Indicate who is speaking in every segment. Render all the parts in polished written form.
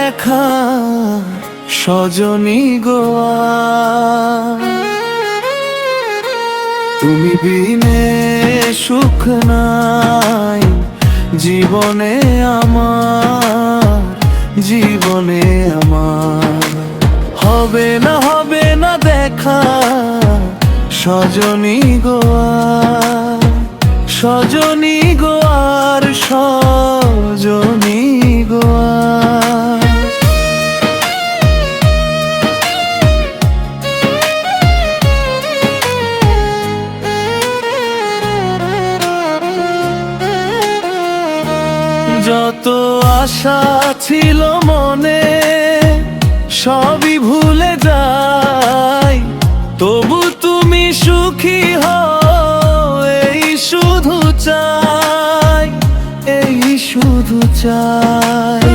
Speaker 1: দেখা সজনী গোয়া, তুমি বিনে সুখ নাই জীবনে আমার, জীবনে আমার। হবে না দেখা সজনী গোয়া, সজনী গোয়ার সজনী গোয়া। যত আশা ছিল মনে সবই ভুলে যাই, তবু তুমি সুখী হও এই শুধু চাই, এই শুধু চাই।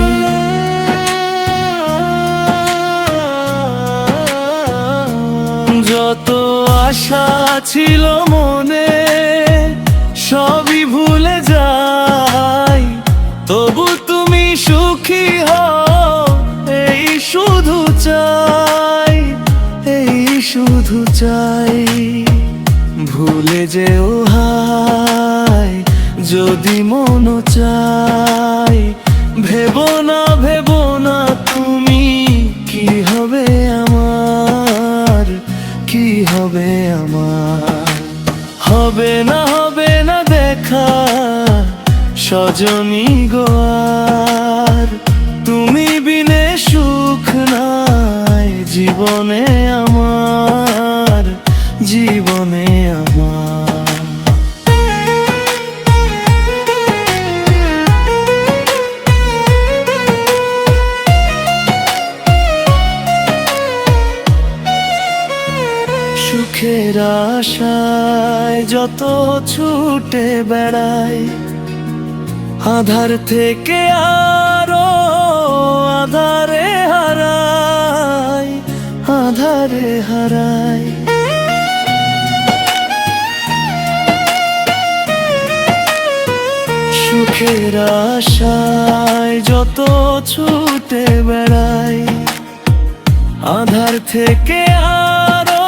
Speaker 1: যত আশা ছিল মনে সবই ভুলে যাই, তবু তুমি সুখী হও এই শুধু চাই, এই শুধু চাই। ভুলে যেও হায় যদি মন চাই, ভেবো না তুমি কি হবে আমার, কি হবে আমার। হবে না দেখা সজনী গোয়ার, তুমি বিনে সুখ নাই জীবনে আমার, জীবনে আমার। সুখের আশায় যত ছুটে বেড়াই, আধার থেকে আরো আধারে হারাই, আধারে হারাই। সুখের আশায় যত ছুটে বেড়াই, আধার থেকে আরো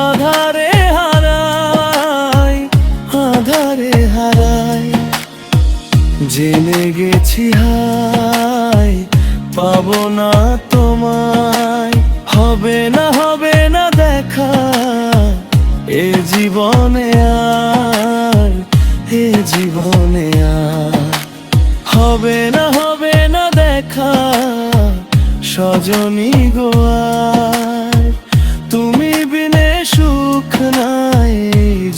Speaker 1: আধারে হারাই, আধারে হারাই। জেনে গেছি হায় পাবো না তোমায়, হবে না দেখা এ জীবনে আর, এ জীবনে আর। হবে না দেখা সজনী গোয়ার, তুমি বিনে সুখ নাই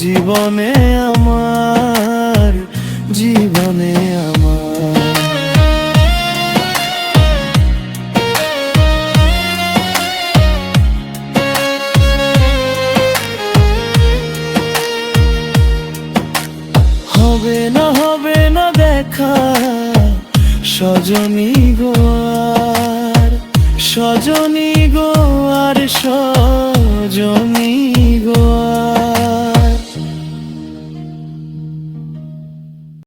Speaker 1: জীবনে আমার, জীবনে আমার। হবে না দেখা সজনী গোয়ার, সজনী গোয়ার